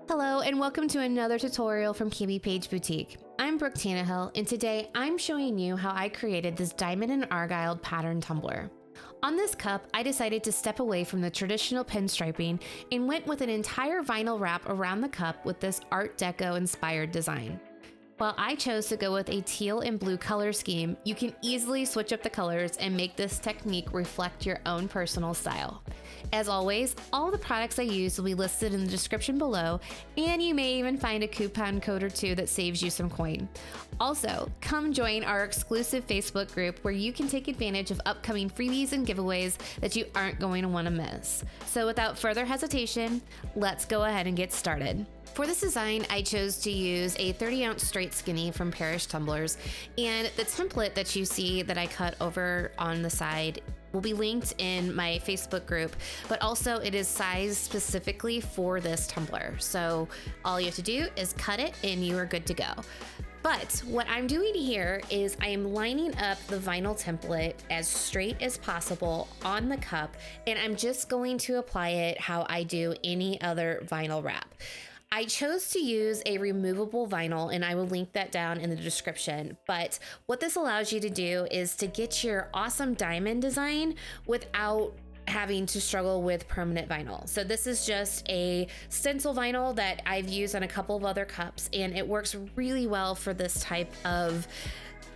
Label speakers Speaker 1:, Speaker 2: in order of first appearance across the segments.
Speaker 1: Hello and welcome to another tutorial from CamiPaige Boutique. I'm Brooke Tannehill and today I'm showing you how I created this diamond and Argyle pattern tumbler. On this cup, I decided to step away from the traditional pinstriping and went with an entire vinyl wrap around the cup with this Art Deco inspired design. While I chose to go with a teal and blue color scheme, you can easily switch up the colors and make this technique reflect your own personal style. As always, all the products I use will be listed in the description below, and you may even find a coupon code or two that saves you some coin. Also, come join our exclusive Facebook group where you can take advantage of upcoming freebies and giveaways that you aren't going to want to miss. So without further hesitation, let's go ahead and get started. For this design, I chose to use a 30-ounce Straight Skinny from Parish Tumblers, and the template that you see that I cut over on the side will be linked in my Facebook group, but also it is sized specifically for this tumbler. So all you have to do is cut it and you are good to go. But what I'm doing here is I am lining up the vinyl template as straight as possible on the cup, and I'm just going to apply it how I do any other vinyl wrap. I chose to use a removable vinyl, and I will link that down in the description. But what this allows you to do is to get your awesome diamond design without having to struggle with permanent vinyl. So this is just a stencil vinyl that I've used on a couple of other cups, and it works really well for this type of,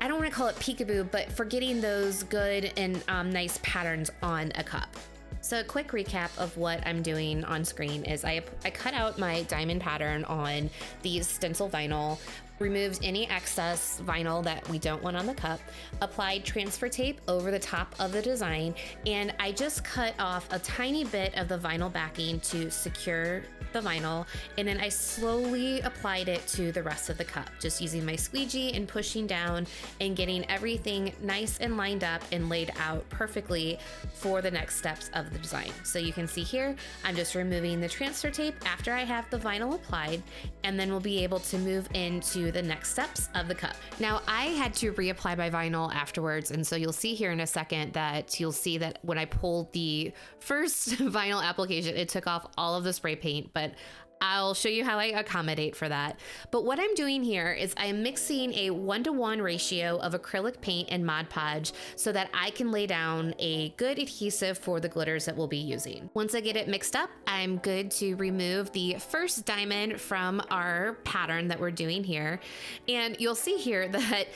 Speaker 1: I don't want to call it peekaboo, but for getting those good and nice patterns on a cup. So a quick recap of what I'm doing on screen is I cut out my diamond pattern on the stencil vinyl, removed any excess vinyl that we don't want on the cup, applied transfer tape over the top of the design, and I just cut off a tiny bit of the vinyl backing to secure the vinyl, and then I slowly applied it to the rest of the cup, just using my squeegee and pushing down and getting everything nice and lined up and laid out perfectly for the next steps of the design. So you can see here, I'm just removing the transfer tape after I have the vinyl applied, and then we'll be able to move into the next steps of the cup. Now I had to reapply my vinyl afterwards, and so you'll see here in a second that you'll see that when I pulled the first vinyl application, it took off all of the spray paint, but I'll show you how I accommodate for that. But what I'm doing here is I'm mixing a 1-to-1 ratio of acrylic paint and Mod Podge so that I can lay down a good adhesive for the glitters that we'll be using. Once I get it mixed up, I'm good to remove the first diamond from our pattern that we're doing here. And you'll see here that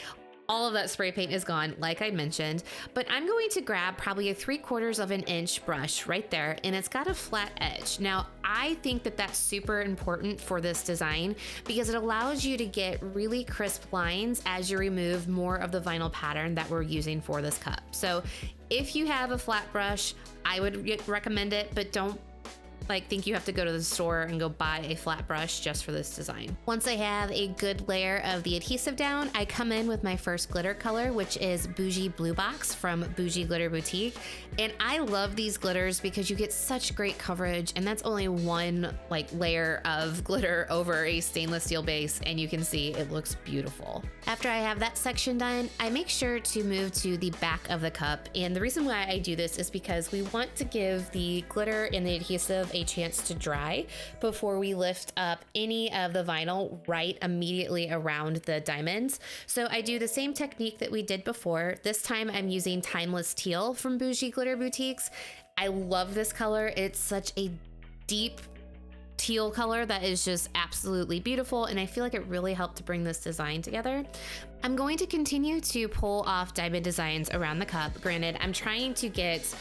Speaker 1: all of that spray paint is gone, like I mentioned, but I'm going to grab probably a 3/4 of an inch brush right there, and it's got a flat edge. Now, I think that that's super important for this design because it allows you to get really crisp lines as you remove more of the vinyl pattern that we're using for this cup. So if you have a flat brush, I would recommend it, but don't think you have to go to the store and go buy a flat brush just for this design. Once I have a good layer of the adhesive down, I come in with my first glitter color, which is Boujie Blue Box from Boujie Glitter Boutique. And I love these glitters because you get such great coverage, and that's only one layer of glitter over a stainless steel base, and you can see it looks beautiful. After I have that section done, I make sure to move to the back of the cup. And the reason why I do this is because we want to give the glitter and the adhesive a chance to dry before we lift up any of the vinyl right immediately around the diamonds. So I do the same technique that we did before. This time I'm using Timeless Teal from Boujie Glitter Boutiques. I love this color. It's such a deep teal color that is just absolutely beautiful, and I feel like it really helped to bring this design together. I'm going to continue to pull off diamond designs around the cup. Granted, I'm trying to get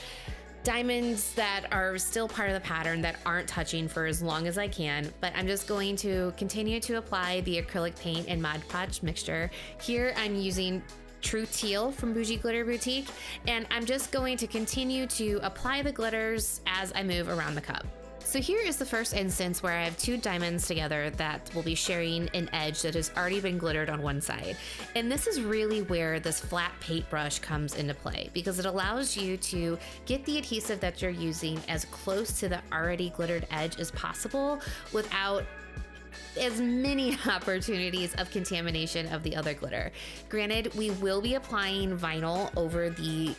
Speaker 1: diamonds that are still part of the pattern that aren't touching for as long as I can, but I'm just going to continue to apply the acrylic paint and Mod Podge mixture. Here I'm using True Teal from Boujie Glitter Boutique, and I'm just going to continue to apply the glitters as I move around the cup. So here is the first instance where I have two diamonds together that will be sharing an edge that has already been glittered on one side. And this is really where this flat paintbrush comes into play, because it allows you to get the adhesive that you're using as close to the already glittered edge as possible without as many opportunities of contamination of the other glitter. Granted, we will be applying vinyl over the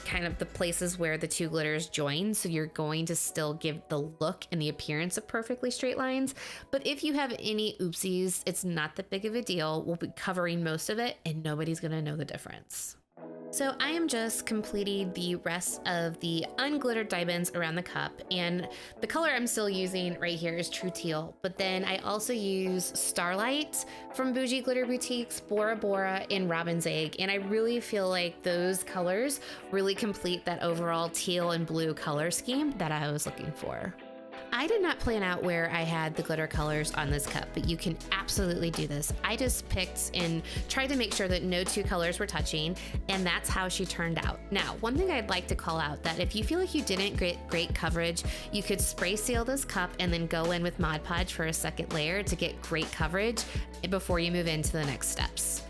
Speaker 1: kind of the places where the two glitters join. So you're going to still give the look and the appearance of perfectly straight lines. But if you have any oopsies, it's not that big of a deal. We'll be covering most of it and nobody's gonna know the difference. So I am just completing the rest of the unglittered diamonds around the cup, and the color I'm still using right here is True Teal, but then I also use Starlight from Boujie Glitter Boutique's Bora Bora in Robin's Egg, and I really feel like those colors really complete that overall teal and blue color scheme that I was looking for. I did not plan out where I had the glitter colors on this cup, but you can absolutely do this. I just picked and tried to make sure that no two colors were touching, and that's how she turned out. Now, one thing I'd like to call out, that if you feel like you didn't get great coverage, you could spray seal this cup and then go in with Mod Podge for a second layer to get great coverage before you move into the next steps.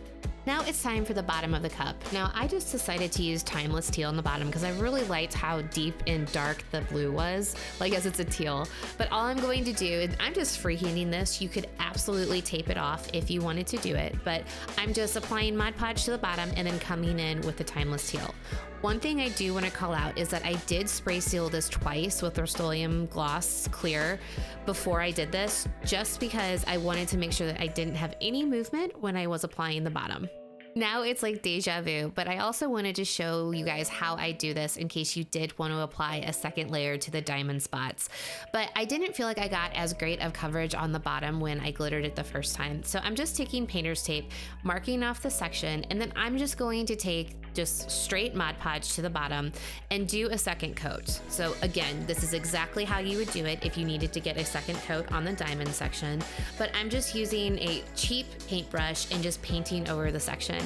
Speaker 1: Now it's time for the bottom of the cup. Now I just decided to use Timeless Teal on the bottom because I really liked how deep and dark the blue was. Well, I guess it's a teal, but all I'm going to do is I'm just freehanding this. You could absolutely tape it off if you wanted to do it, but I'm just applying Mod Podge to the bottom and then coming in with the Timeless Teal. One thing I do want to call out is that I did spray seal this twice with Rust-Oleum Gloss Clear before I did this, just because I wanted to make sure that I didn't have any movement when I was applying the bottom. Now it's like deja vu, but I also wanted to show you guys how I do this in case you did want to apply a second layer to the diamond spots. But I didn't feel like I got as great of coverage on the bottom when I glittered it the first time. So I'm just taking painter's tape, marking off the section, and then I'm just going to take just straight Mod Podge to the bottom and do a second coat. So again, this is exactly how you would do it if you needed to get a second coat on the diamond section, but I'm just using a cheap paintbrush and just painting over the section.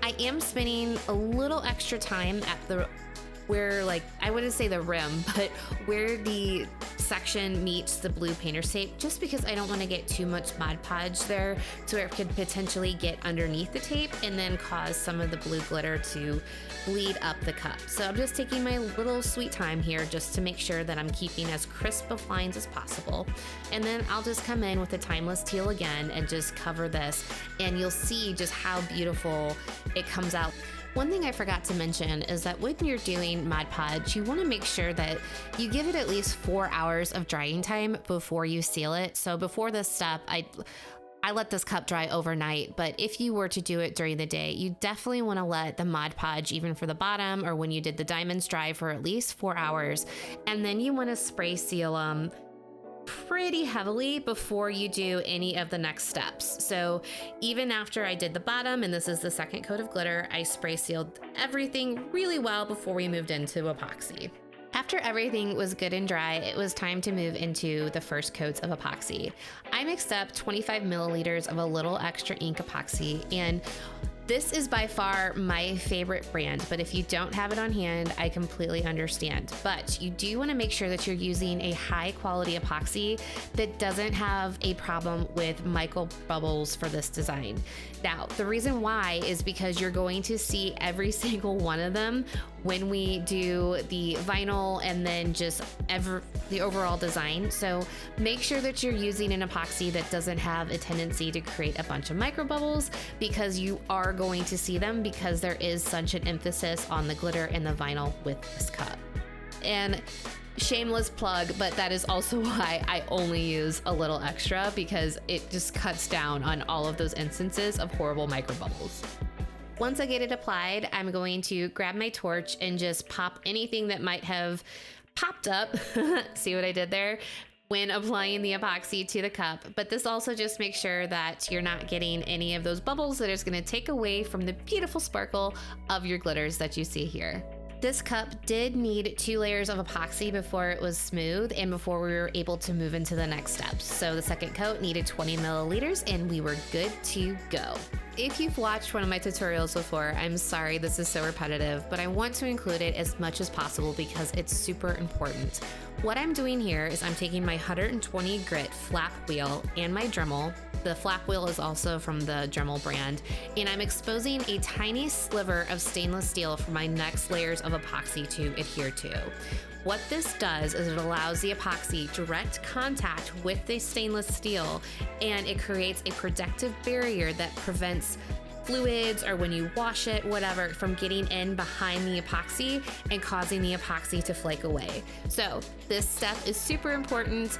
Speaker 1: I am spending a little extra time at the where, like, I wouldn't say the rim, but where the section meets the blue painter's tape, just because I don't want to get too much Mod Podge there to where it could potentially get underneath the tape and then cause some of the blue glitter to bleed up the cup. So I'm just taking my little sweet time here just to make sure that I'm keeping as crisp of lines as possible. And then I'll just come in with the Timeless Teal again and just cover this, and you'll see just how beautiful it comes out. One thing I forgot to mention is that when you're doing Mod Podge, you want to make sure that you give it at least 4 hours of drying time before you seal it. So before this step, I let this cup dry overnight, but if you were to do it during the day, you definitely want to let the Mod Podge, even for the bottom or when you did the diamonds, dry for at least 4 hours. And then you want to spray seal them pretty heavily before you do any of the next steps. So even after I did the bottom, and this is the second coat of glitter, I spray sealed everything really well before we moved into epoxy. After everything was good and dry, it was time to move into the first coats of epoxy. I mixed up 25 milliliters of a little extra ink epoxy, and this is by far my favorite brand, but if you don't have it on hand, I completely understand. But you do want to make sure that you're using a high quality epoxy that doesn't have a problem with micro bubbles for this design. Now, the reason why is because you're going to see every single one of them when we do the vinyl and then just the overall design. So make sure that you're using an epoxy that doesn't have a tendency to create a bunch of micro bubbles, because you are going to see them, because there is such an emphasis on the glitter and the vinyl with this cup. And shameless plug, but that is also why I only use a little extra, because it just cuts down on all of those instances of horrible micro bubbles. Once I get it applied, I'm going to grab my torch and just pop anything that might have popped up. See what I did there? When applying the epoxy to the cup. But this also just makes sure that you're not getting any of those bubbles that is going to take away from the beautiful sparkle of your glitters that you see here. This cup did need 2 layers of epoxy before it was smooth and before we were able to move into the next steps. So the second coat needed 20 milliliters and we were good to go. If you've watched one of my tutorials before, I'm sorry this is so repetitive, but I want to include it as much as possible because it's super important. What I'm doing here is I'm taking my 120 grit flap wheel and my Dremel. The flap wheel is also from the Dremel brand, and I'm exposing a tiny sliver of stainless steel for my next layers of epoxy to adhere to. What this does is it allows the epoxy direct contact with the stainless steel, and it creates a protective barrier that prevents fluids or when you wash it, whatever, from getting in behind the epoxy and causing the epoxy to flake away. So this step is super important.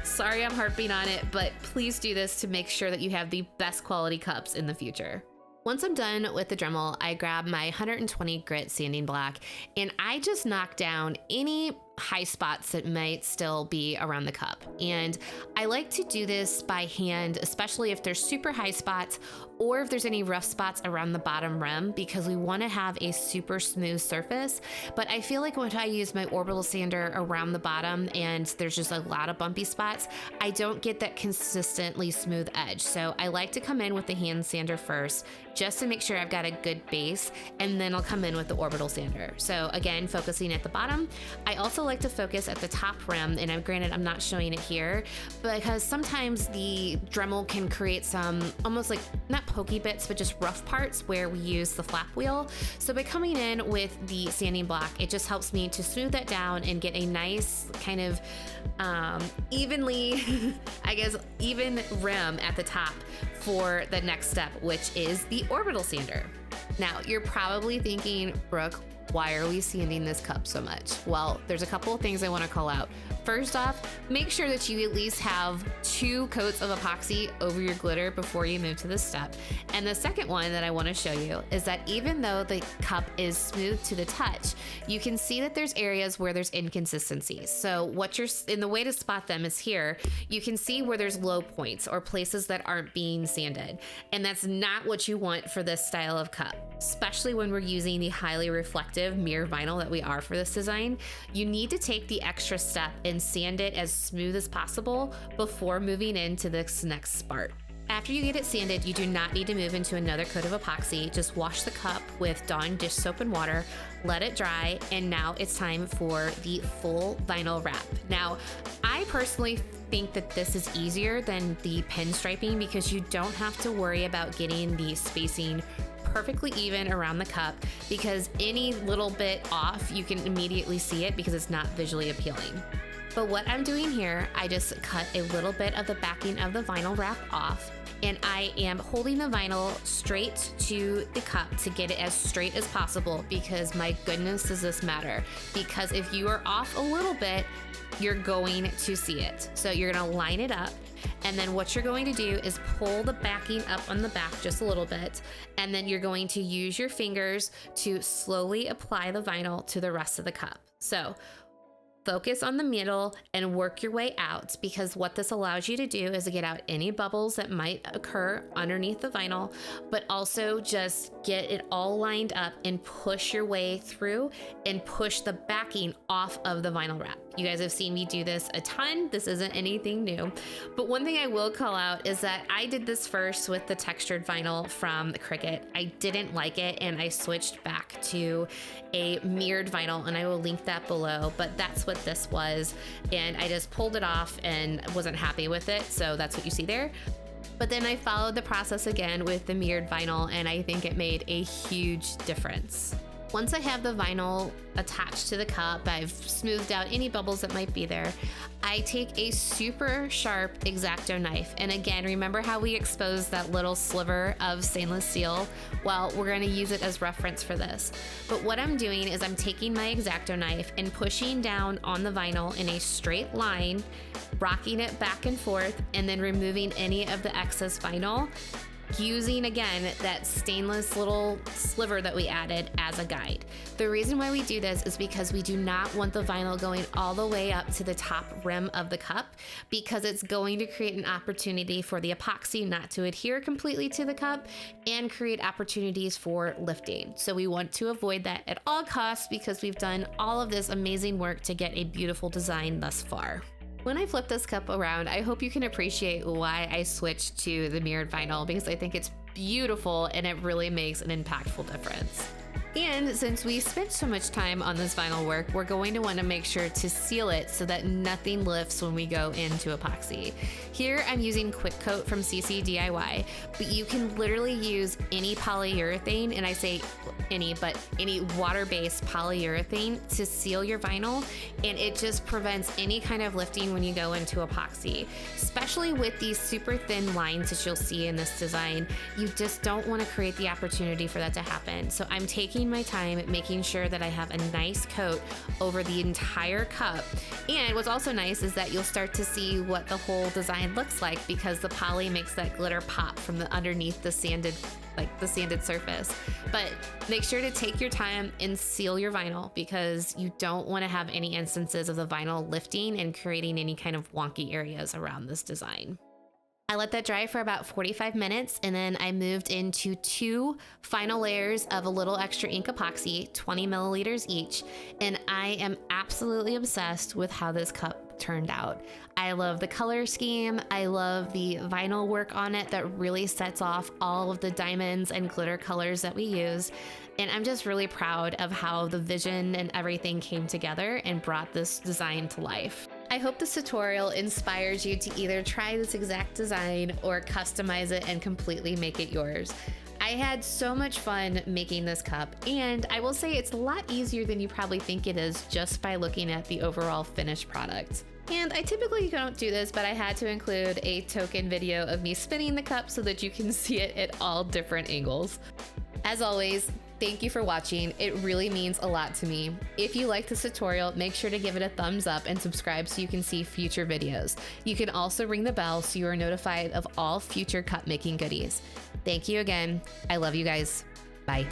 Speaker 1: Sorry I'm harping on it, but please do this to make sure that you have the best quality cups in the future. Once I'm done with the Dremel, I grab my 120 grit sanding block and I just knock down any high spots that might still be around the cup. And I like to do this by hand, especially if there's super high spots or if there's any rough spots around the bottom rim, because we want to have a super smooth surface. But I feel like when I use my orbital sander around the bottom and there's just a lot of bumpy spots, I don't get that consistently smooth edge. So I like to come in with the hand sander first, just to make sure I've got a good base, and then I'll come in with the orbital sander. So again, focusing at the bottom. I also like to focus at the top rim, and granted I'm not showing it here, because sometimes the Dremel can create some almost like, not pokey bits, but just rough parts where we use the flap wheel. So by coming in with the sanding block, it just helps me to smooth that down and get a nice kind of evenly, I guess, even rim at the top for the next step, which is the orbital sander. Now, you're probably thinking, Brooke, why are we sanding this cup so much? Well, there's a couple of things I want to call out. First off, make sure that you at least have 2 coats of epoxy over your glitter before you move to this step. And the second one that I want to show you is that even though the cup is smooth to the touch, you can see that there's areas where there's inconsistencies. So the way to spot them is here. You can see where there's low points or places that aren't being sanded. And that's not what you want for this style of cup, especially when we're using the highly reflective mirror vinyl that we are for this design. You need to take the extra step and sand it as smooth as possible before moving into this next part. After you get it sanded, you do not need to move into another coat of epoxy. Just wash the cup with Dawn dish soap and water, let it dry, and now it's time for the full vinyl wrap. Now, I personally think that this is easier than the pinstriping because you don't have to worry about getting the spacing perfectly even around the cup, because any little bit off, you can immediately see it because it's not visually appealing. But what I'm doing here, I just cut a little bit of the backing of the vinyl wrap off, and I am holding the vinyl straight to the cup to get it as straight as possible, because my goodness does this matter. Because if you are off a little bit, you're going to see it. So you're gonna line it up, and then what you're going to do is pull the backing up on the back just a little bit, and then you're going to use your fingers to slowly apply the vinyl to the rest of the cup. So focus on the middle and work your way out, because what this allows you to do is to get out any bubbles that might occur underneath the vinyl, but also just get it all lined up and push your way through and push the backing off of the vinyl wrap. You guys have seen me do this a ton. This isn't anything new. But one thing I will call out is that I did this first with the textured vinyl from Cricut. I didn't like it, and I switched back to a mirrored vinyl, and I will link that below, but that's what this was. And I just pulled it off and wasn't happy with it. So that's what you see there. But then I followed the process again with the mirrored vinyl, and I think it made a huge difference. Once I have the vinyl attached to the cup, I've smoothed out any bubbles that might be there. I take a super sharp X-Acto knife. And again, remember how we exposed that little sliver of stainless steel? Well, we're gonna use it as reference for this. But what I'm doing is I'm taking my X-Acto knife and pushing down on the vinyl in a straight line, rocking it back and forth, and then removing any of the excess vinyl, using again that stainless little sliver that we added as a guide. The reason why we do this is because we do not want the vinyl going all the way up to the top rim of the cup, because it's going to create an opportunity for the epoxy not to adhere completely to the cup and create opportunities for lifting. So we want to avoid that at all costs, because we've done all of this amazing work to get a beautiful design thus far. When I flip this cup around, I hope you can appreciate why I switched to the mirrored vinyl, because I think it's beautiful and it really makes an impactful difference. And since we spent so much time on this vinyl work, we're going to want to make sure to seal it so that nothing lifts when we go into epoxy. Here I'm using Quick Coat from CC DIY, but you can literally use any polyurethane, and I say any water-based polyurethane to seal your vinyl, and it just prevents any kind of lifting when you go into epoxy. Especially with these super thin lines that you'll see in this design, you just don't want to create the opportunity for that to happen. So I'm taking my time making sure that I have a nice coat over the entire cup. And what's also nice is that you'll start to see what the whole design looks like, because the poly makes that glitter pop from the underneath the sanded surface. But make sure to take your time and seal your vinyl, because you don't want to have any instances of the vinyl lifting and creating any kind of wonky areas around this design. I let that dry for about 45 minutes, and then I moved into 2 final layers of a little extra ink epoxy, 20 milliliters each, and I am absolutely obsessed with how this cup turned out. I love the color scheme. I love the vinyl work on it that really sets off all of the diamonds and glitter colors that we use. And I'm just really proud of how the vision and everything came together and brought this design to life. I hope this tutorial inspires you to either try this exact design or customize it and completely make it yours. I had so much fun making this cup, and I will say it's a lot easier than you probably think it is just by looking at the overall finished product. And I typically don't do this, but I had to include a token video of me spinning the cup so that you can see it at all different angles. As always, thank you for watching. It really means a lot to me. If you like this tutorial, make sure to give it a thumbs up and subscribe so you can see future videos. You can also ring the bell so you are notified of all future cup making goodies. Thank you again. I love you guys. Bye.